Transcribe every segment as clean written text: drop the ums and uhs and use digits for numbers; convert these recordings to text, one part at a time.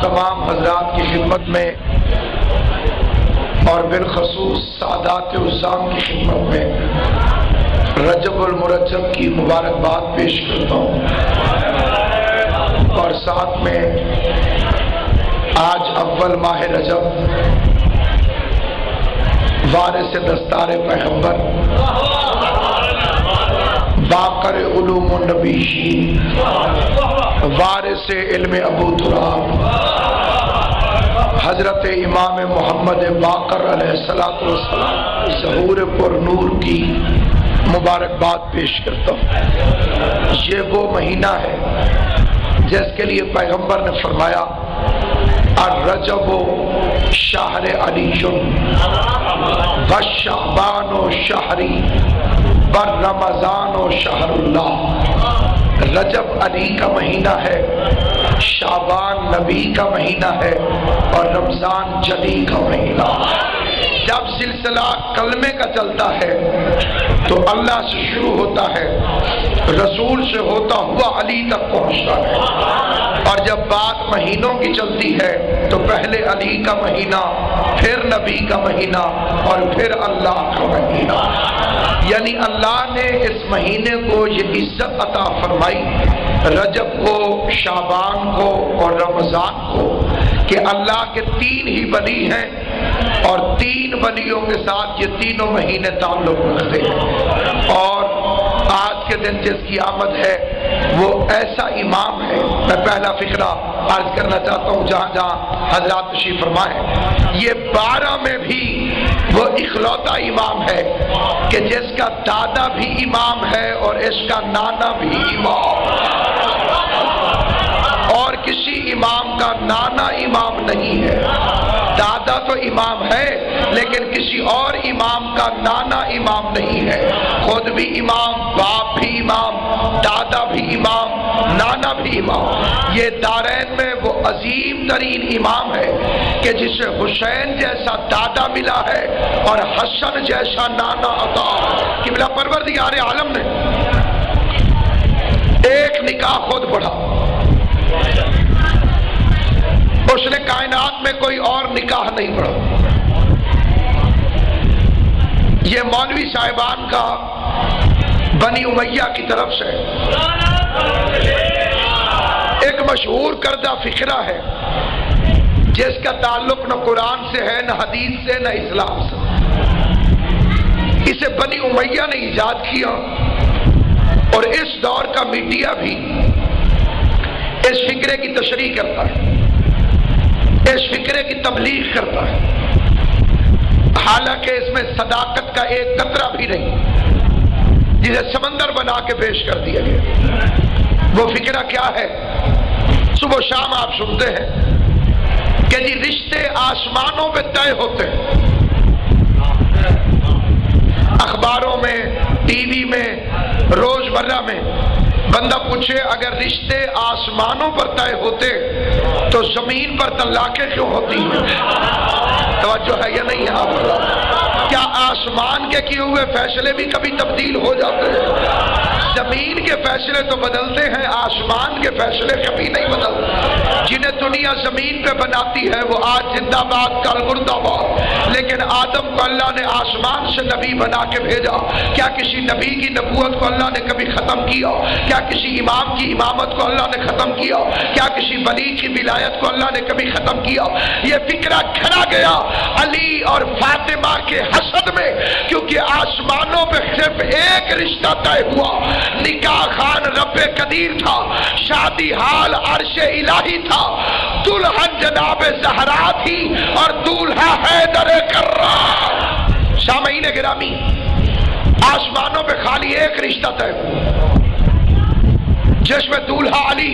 آپ تمام حضرات کی خدمت میں اور بالخصوص سادات عزام کی خدمت میں رجب المرجب کی مبارکباد پیش کرتا ہوں، اور ساتھ میں آج اول ماہ رجب وارث دستار پیغمبر باقر علوم النبیین وارث علم ابو تراب حضرت امام محمد باقر علیہ السلام ظہور پر نور کی مبارکباد پیش کرتا ہوں۔ یہ وہ مہینہ ہے جس کے لیے پیغمبر نے فرمایا الرجب شہر علی والشعبان شہری والرمضان شہر اللہ۔ رجب علی کا مہینہ ہے، شعبان نبی کا مہینہ ہے، اور رمضان جلی کا مہینہ۔ جب سلسلہ کلمے کا چلتا ہے تو اللہ سے شروع ہوتا ہے، رسول سے ہوتا ہوا علی تک پہنچتا ہے، اور جب بات مہینوں کی چلتی ہے تو پہلے علی کا مہینہ، پھر نبی کا مہینہ، اور پھر اللہ کا مہینہ۔ یعنی اللہ نے اس مہینے کو یہ عزت عطا فرمائی، رجب کو، شعبان کو اور رمضان کو، کہ اللہ کے تین ہی ولی ہیں، اور تین ولیوں کے ساتھ یہ تینوں مہینے تعلق رکھتے ہیں۔ اور آج کے دن جس کی آمد ہے وہ ایسا امام ہے، میں پہلا فقرہ عرض کرنا چاہتا ہوں جہاں جہاں حضرات تشریف فرما ہے، یہ 12 میں بھی وہ اکلوتا امام ہے کہ جس کا دادا بھی امام ہے اور اس کا نانا بھی امام، اور کسی امام کا نانا امام نہیں ہے۔ دادا تو امام ہے لیکن کسی اور امام کا نانا امام نہیں ہے، خود بھی امام، باپ بھی امام، دادا بھی امام، نانا بھی امام۔ یہ دارین میں وہ عظیم ترین امام ہے کہ جسے حسین جیسا دادا ملا ہے اور حسن جیسا نانا عطا قبلہ پروردگار عالم نے ایک نکاح خود پڑھا، اس نے کائنات میں کوئی اور نکاح نہیں پڑھا۔ یہ مولوی صاحبان کا بنی امیہ کی طرف سے ایک مشہور کردہ فقرہ ہے جس کا تعلق نہ قرآن سے ہے، نہ حدیث سے، نہ اسلام سے۔ اسے بنی امیہ نے ایجاد کیا، اور اس دور کا میڈیا بھی اس فقرے کی تشریح کرتا ہے، اس فقرے کی تبلیغ کرتا ہے، حالانکہ اس میں صداقت کا ایک قطرہ بھی نہیں، جسے سمندر بنا کے پیش کر دیا گیا۔ وہ فقرہ کیا ہے؟ صبح و شام آپ سنتے ہیں کہ جی رشتے آسمانوں پہ طے ہوتے ہیں، اخباروں میں، ٹی وی میں، روزمرہ میں بندہ پوچھے اگر رشتے آسمانوں پر طے ہوتے تو زمین پر طلاقیں کیوں ہوتی ہیں؟ توجہ ہے یا نہیں ہے آپ کو؟ کیا آسمان کے کیے ہوئے فیصلے بھی کبھی تبدیل ہو جاتے ہیں؟ زمین کے فیصلے تو بدلتے ہیں، آسمان کے فیصلے کبھی نہیں بدلتے۔ جنہیں دنیا زمین پہ بناتی ہے وہ آج زندہ باد، کل مردہ باد، لیکن آدم کو اللہ نے آسمان سے نبی بنا کے بھیجا۔ کیا کسی نبی کی نبوت کو اللہ نے کبھی ختم کیا؟ کیا کسی امام کی امامت کو اللہ نے ختم کیا؟ کیا کسی ولی کی ولایت کو اللہ نے کبھی ختم کیا؟ یہ فکرہ کھڑا گیا علی اور فاطمہ کے حسد میں، کیونکہ آسمانوں پہ صرف ایک رشتہ طے ہوا، نکاح خان رب قدیر تھا، شادی حال عرش الہی تھا، دلہن جناب زہرا تھی اور دولہا حیدر کرار۔ سامعین گرامی، آسمانوں پہ خالی ایک رشتہ طے ہوا جس میں دولہا علی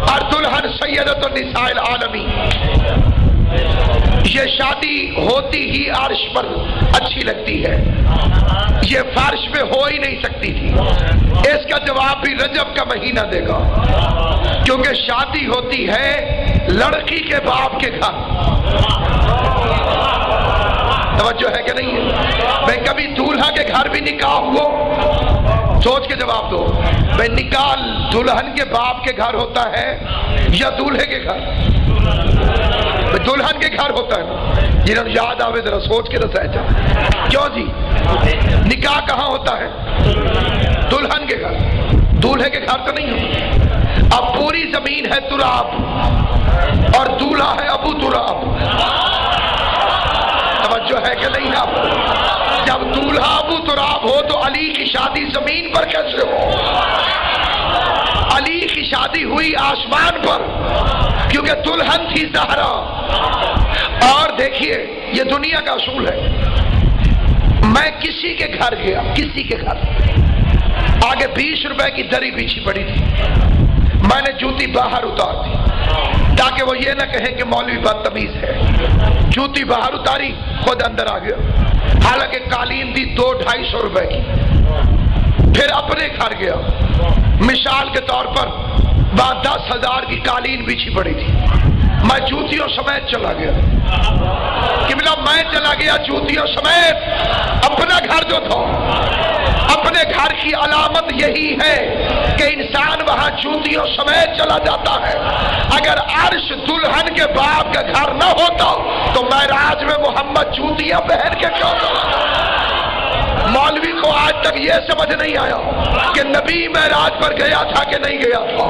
اور دلہن سیدۃ النساء العالمین۔ یہ شادی ہوتی ہی عرش پر اچھی لگتی ہے، یہ فرش پہ ہو ہی نہیں سکتی تھی۔ اس کا جواب بھی رجب کا مہینہ دے گا، کیونکہ شادی ہوتی ہے لڑکی کے باپ کے گھر۔ توجہ ہے کہ نہیں ہے؟ میں کبھی دولہا کے گھر بھی نکاح ہوا سوچ کے جواب دو بھئی نکاح دلہن کے باپ کے گھر ہوتا ہے یا دولہے کے گھر؟ دلہن کے گھر ہوتا ہے. جنہوں نے یاد آوے ذرا سوچ کے رسائے جا. کیوں جی نکاح کہاں ہوتا ہے؟ دلہن کے گھر. دولہے کے گھر تو نہیں ہوتا. اب پوری زمین ہے تراب اور دولہا ہے ابو تراب. توجہ ہے کہ نہیں آپ؟ جب دولہا ابو تراب ہو تو علی کی شادی زمین پر کیسے ہو؟ علی کی شادی ہوئی آسمان پر کیونکہ دلہن تھی زہرا. اور دیکھیے یہ دنیا کا اصول ہے. میں کسی کے گھر گیا, کسی کے گھر, آگے 20 روپے کی دری بچھی پڑی تھی. میں نے جوتی باہر اتار دی تاکہ وہ یہ نہ کہیں کہ مولوی بدتمیز ہے. جوتی باہر اتاری, خود اندر آ گیا. حالانکہ قالین دی 200-250 روپے کی. پھر اپنے گھر گیا, مثال کے طور پر 10,000 کی قالین بچھی پڑی تھی. میں جوتیوں سمیت چلا گیا. قبلہ میں چلا گیا جوتیوں سمیت. اپنا گھر جو تھا, اپنے گھر کی علامت یہی ہے کہ انسان وہاں جوتیوں سمیت چلا جاتا ہے. اگر عرش دلہن کے باپ کا گھر نہ ہوتا تو معراج میں محمد جوتیاں پہن کے کیوں چلا؟ مولوی کو آج تک یہ سمجھ نہیں آیا کہ نبی معراج پر گیا تھا کہ نہیں گیا تھا.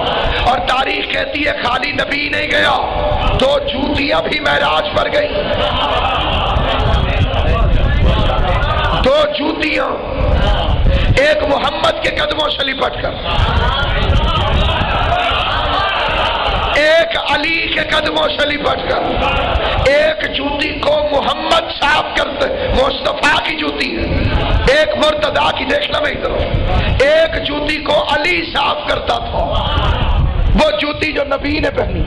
اور تاریخ کہتی ہے خالی نبی نہیں گیا, 2 جوتیاں بھی معراج پر گئی. 2 جوتیاں, ایک محمد کے قدموں سے لپٹ کر, ایک علی کے قدموں سے لپٹ کر. ایک جوتی کو محمد صاف کرتے, مصطفیٰ کی جوتی ہے. ایک مرتضیٰ کی, دیکھنا میں ادھر. ایک جوتی کو علی صاف کرتا تھا, وہ جوتی جو نبی نے پہنی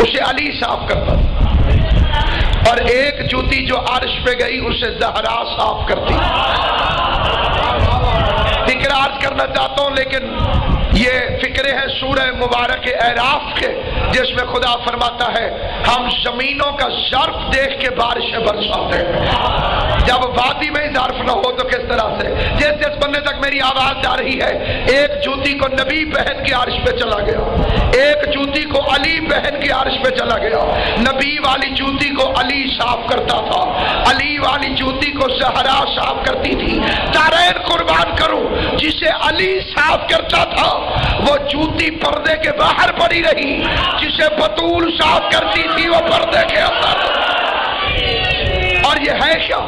اسے علی صاف کرتا تھا. اور ایک جوتی جو عرش پہ گئی اسے زہرا صاف کرتی. فکر عرض کرنا چاہتا ہوں, لیکن یہ فکرے ہیں سورہ مبارک اعراف کے, جس میں خدا فرماتا ہے ہم زمینوں کا ظرف دیکھ کے بارشیں برساتے ہیں. جب وادی میں ظرف نہ ہو تو کس طرح سے؟ جس بندے تک میری آواز جا رہی ہے, ایک جوتی کو نبی پہن کے عرش پہ چلا گیا, ایک جوتی کو علی پہن کے عرش پہ چلا گیا. نبی والی جوتی کو علی صاف کرتا تھا, علی والی جوتی کو زہرا صاف کرتی تھی. تارین قربان کروں, جسے علی صاف کرتا تھا وہ جوتی پردے کے باہر پڑی رہی, جسے بطول صاف کرتی تھی وہ پردے کے اندر. اور یہ ہے کیا؟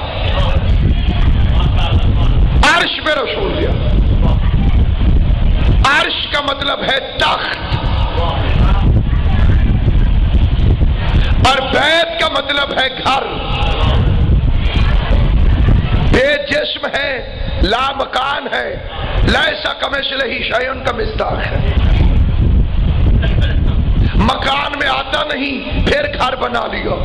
عرش میں رسول دیا. عرش کا مطلب ہے تخت, اور بیت کا مطلب ہے گھر. بے جسم ہے, لا مکان ہے, لیسا کمثلہ شیء کا مصداق ہے. مکان میں آتا نہیں, پھر گھر بنا لیا.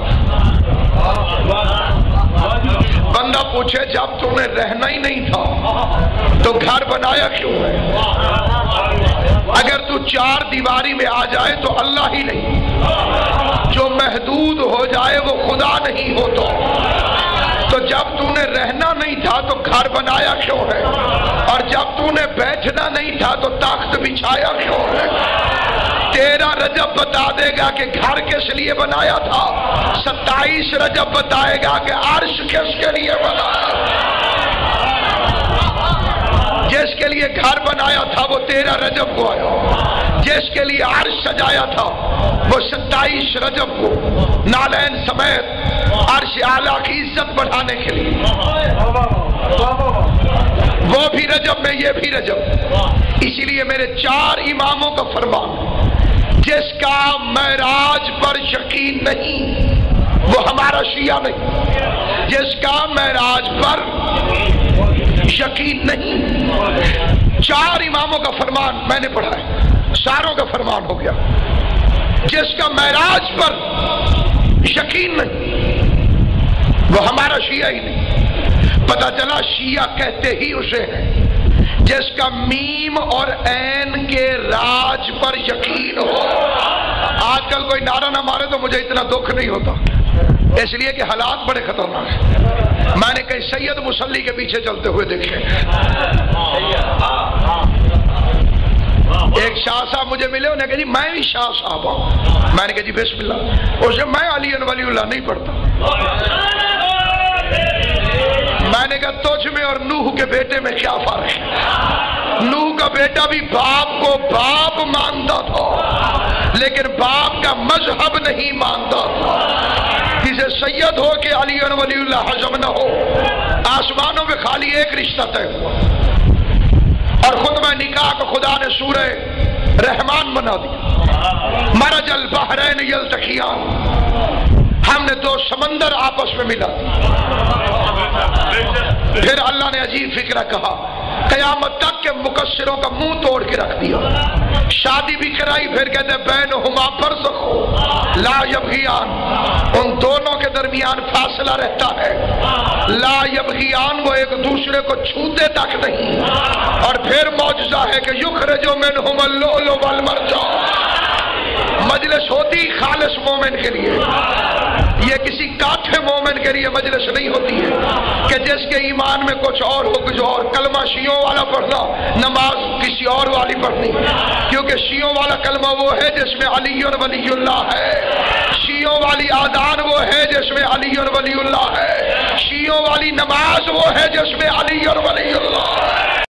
بندہ پوچھے جب تم نے رہنا ہی نہیں تھا تو گھر بنایا کیوں ہے؟ اگر تو 4 دیواری میں آ جائے تو اللہ ہی نہیں, جو محدود ہو جائے وہ خدا نہیں ہوتا. تو جب تو نے رہنا نہیں تھا تو گھر بنایا کیوں ہے؟ اور جب تو نے بیٹھنا نہیں تھا تو تخت بچھایا کیوں ہے؟ 13 رجب بتا دے گا کہ گھر کس لیے بنایا تھا, 27 رجب بتائے گا کہ عرش کس کے لیے بنایا. جس کے لیے گھر بنایا تھا وہ 13 رجب کو آیا, جس کے لیے عرش سجایا تھا وہ 27 رجب کو نالین سمیت عرش اعلیٰ کی عزت بڑھانے کے لیے. وہ بھی رجب میں, یہ بھی رجب. اسی لیے میرے 4 اماموں کا فرمان, جس کا معراج پر یقین نہیں وہ ہمارا شیعہ نہیں. جس کا معراج پر یقین نہیں, 4 اماموں کا فرمان میں نے پڑھا ہے, ساروں کا فرمان ہو گیا. جس کا معراج پر یقین نہیں وہ ہمارا شیعہ ہی نہیں. پتہ چلا شیعہ کہتے ہی اسے ہیں جس کا میم اور عین کے راج پر یقین ہو. آج کل کوئی نعرہ نہ مارے تو مجھے اتنا دکھ نہیں ہوتا. اس لیے کہ حالات بڑے خطرناک ہیں۔ میں نے کئی سید مصلی کے پیچھے چلتے ہوئے دیکھے۔ ایک شاہ صاحب مجھے ملے، انہیں کہا جی میں بھی شاہ صاحب ہوں۔ میں نے کہا جی بسم اللہ۔ اسے میں علی ولی اللہ نہیں پڑھتا۔ میں نے کہا تجھ میں اور نوح کے بیٹے میں کیا فرق ہے؟ نوح کا بیٹا بھی باپ کو باپ مانتا تھا، لیکن باپ کا مذہب نہیں مانتا تھا۔ کسی سید ہو کہ علی ولی اللہ حزم نہ ہو، آسمانوں میں خالی ایک رشتہ طے ہوا، اور خطبہ نکاح کو خدا نے سورہ رحمان بنا دیا۔ مرج البحرین یلتقیان، ہم نے دو سمندر آپس میں ملا دی۔ پھر اللہ نے عجیب فکرہ کہا، قیامت تک کے مقصروں کا منہ توڑ کے رکھ دیا۔ شادی بھی کرائی، پھر کہتے ہیں بینہما برزخ لا یبغیان، ان دونوں کے درمیان فاصلہ رہتا ہے، لا یبغیان، وہ ایک دوسرے کو چھوتے تک نہیں۔ اور پھر معجزہ ہے کہ یخرج منہم اللؤلؤ والمرجان، مجلس ہوتی خالص مومن کے لیے، یہ کسی کاٹھے مومن کے لیے مجلس نہیں ہوتی ہے کہ جس کے ایمان میں کچھ اور ہو، کچھ اور، کلمہ شیعوں والا پڑھنا، نماز کسی اور والی پڑھنی، کیونکہ شیعوں والا کلمہ وہ ہے جس میں علی ولی اللہ ہے، شیعوں والی آذان وہ ہے جس میں علی ولی اللہ ہے، شیعوں والی نماز وہ ہے جس میں علی ولی اللہ ہے۔